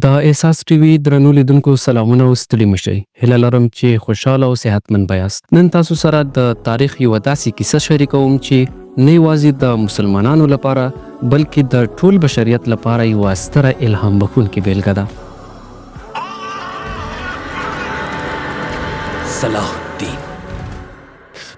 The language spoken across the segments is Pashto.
د احساس ټي وي درنو لیدونکو سلامونه او ستړي مشئ. هیله لرم چې خوشاله او صحتمند بیاست. نن تاسو سره د تاریخ یوه داسې کیسه شریکوم چې نه یوازې د مسلمانانو لپاره بلکې د ټول بشریت لپاره یوه ستره الهام بخښونکې بیلګه ده. صلاح الدین.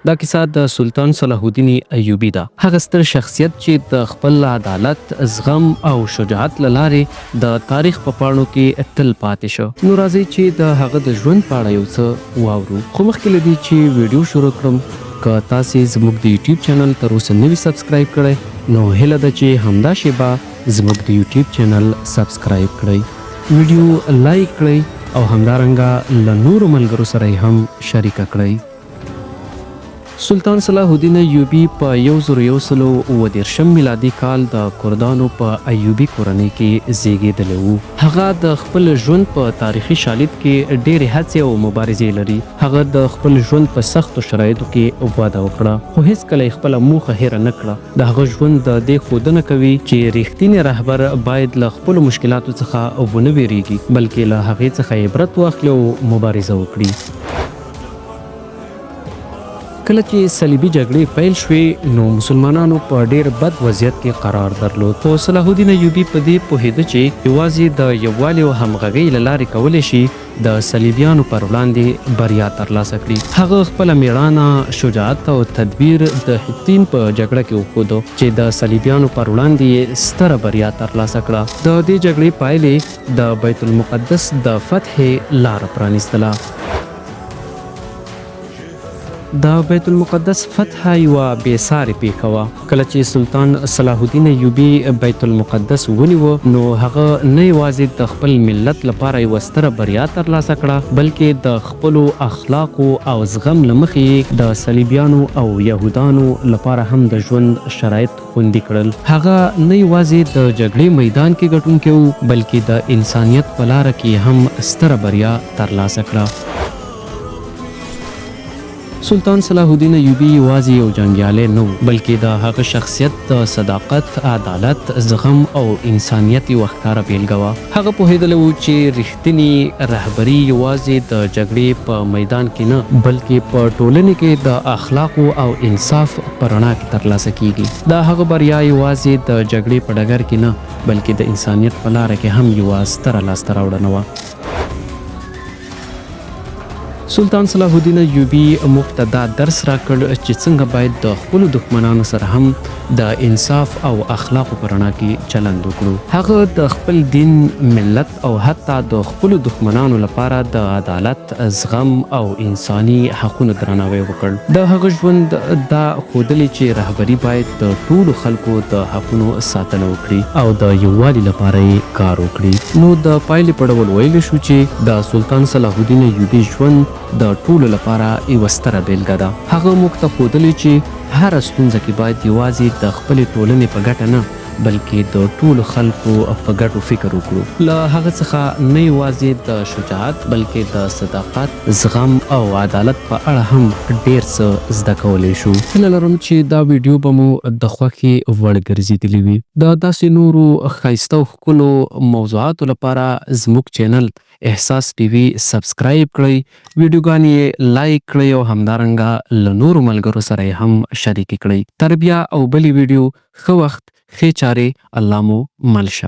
دا کیسه د سلطان صلاح الدین ایوبي ده. هغه ستر شخصیت چې د خپل عدالت، زغم او شجاعت له لارې د تاریخ په پاڼو کې تل پاتې شو. نو راځئ چې د هغه د ژوند په اړه یو څه واورو. خو مخکې له دې چې ویډیو شروع کړم، که تاسې زموږ د یوټیوب چینل تر اوسه نه وي سبسکرایب کړی، نو هیله ده چې همدا شیبه زموږ د یوټیوب چینل سبسکرایب کړئ، ویډیو لایک کړئ او همدارنګه له نورو ملګرو سره یې هم شریکه کړئ. سلطان صلاح الدین ایوبي په 1130 میلادي کال د کردانو په ایوبي کورنۍ کې زیږېدلی و. هغه د خپل ژوند په تاریخي شالید کې ډېرې هڅې او مبارزې لري. هغه د خپل ژوند په سختو شرایطو کې واده وکړه، خو هیڅکله یې خپله موخه هیره نه کړه. د هغه ژوند د دې ښودنه کوي چې ریښتینی رهبر باید له خپلو مشکلاتو څخه ونه ویریږي، بلکې له هغې څخه عبرت واخلي او مبارزه وکړي. کله چې صلیبي جګړې پیل شوې، نو مسلمانانو په ډېر بد وضعیت کې قرار درلود. خو صلاح الدین ایوبي په دې پوهېده چې یوازې د یووالي او همغږۍ له لارې کولی شي د صلیبیانو پر وړاندې بریا ترلاسه کړي. هغه خپله مېړانه، شجاعت او تدبیر د حطین په جګړه کې وښودو چې د صلیبیانو پر وړاندې یې ستره بریا ترلاسه کړه. د دې جګړې پایلې د بیت المقدس د فتحې لاره پرانیستله. د بیت المقدس فتح یوه بېسارې پیښه وه. کله چې سلطان صلاح الدین ایوبي بیت المقدس ونیوه، نو هغه نه یوازې د خپل ملت لپاره یوه ستره بریا ترلاسه کړه، بلکې د خپلو اخلاقو او زغم له مخې د صلیبیانو او یهودانو لپاره هم د ژوند شرایط خوندي کړل. هغه نه یوازې د جګړې میدان کې ګټونکی و، بلکې د انسانیت په لاره کې هم ستره بریا ترلاسه کړه. سلطان صلاح الدین ایوبي یوازې یو جنګیالی نه و، بلکې د هغه شخصیت د صداقت، عدالت، زغم او انسانیت یوه ښکاره بیلګه وه. هغه پوهېدلی و چې رښتینې رهبري یوازې د جګړې په میدان کې نه، بلکې په ټولنې کې د اخلاقو او انصاف په رڼا کې ترلاسه کیږي. دا هغه بریا یوازې د جګړې په ډګر کې نه، بلکې د انسانیت په لاره کې هم یوه ستره لاسته راوړنه وه. سلطان صلاح الدین ایوبي موږ ته دا درس راکړ چې څنګه باید د خپلو دښمنانو سره هم د انصاف او اخلاقو په رڼا کې چلند وکړو. هغه د خپل دین، ملت او حتی د خپلو دښمنانو لپاره د عدالت، زغم او انساني حقونو درناوی وکړ. د هغه ژوند دا ښودلي چې رهبري باید د ټولو خلکو د حقونو ساتنه وکړي او د یووالي لپاره یې کار وکړي. نو د پایلې په ډول ویلی شو چې د سلطان صلاح الدین ایوبي ژوند د ټولو لپاره یوه ستره بیلګه ده. هغه موږ ته ښودلي چې هره ستونزه کې باید یوازې د خپلې ټولنې په ګټه نه، بلکې د ټولو خلکو په ګټو فکر وکړو. له هغه څخه نه یوازې د شجاعت، بلکې د صداقت، زغم او عدالت په اړه هم ډېر څه زده کولی شو. هیله لرم چې دا ویډیو به مو د خوښې وړ ګرځېدلي وي. د داسې نورو ښایسته او ښکلو موضوعاتو لپاره زموږ چینل احساس ټي وي سبسکرایب کړئ، ویډیوګانې یې لایک کړئ او همدارنګه له نورو ملګرو سره یې هم شریکې کړئ. تر بیا او بلې ویډیو، ښه وخت، ښې چارې، الله مو مل شه.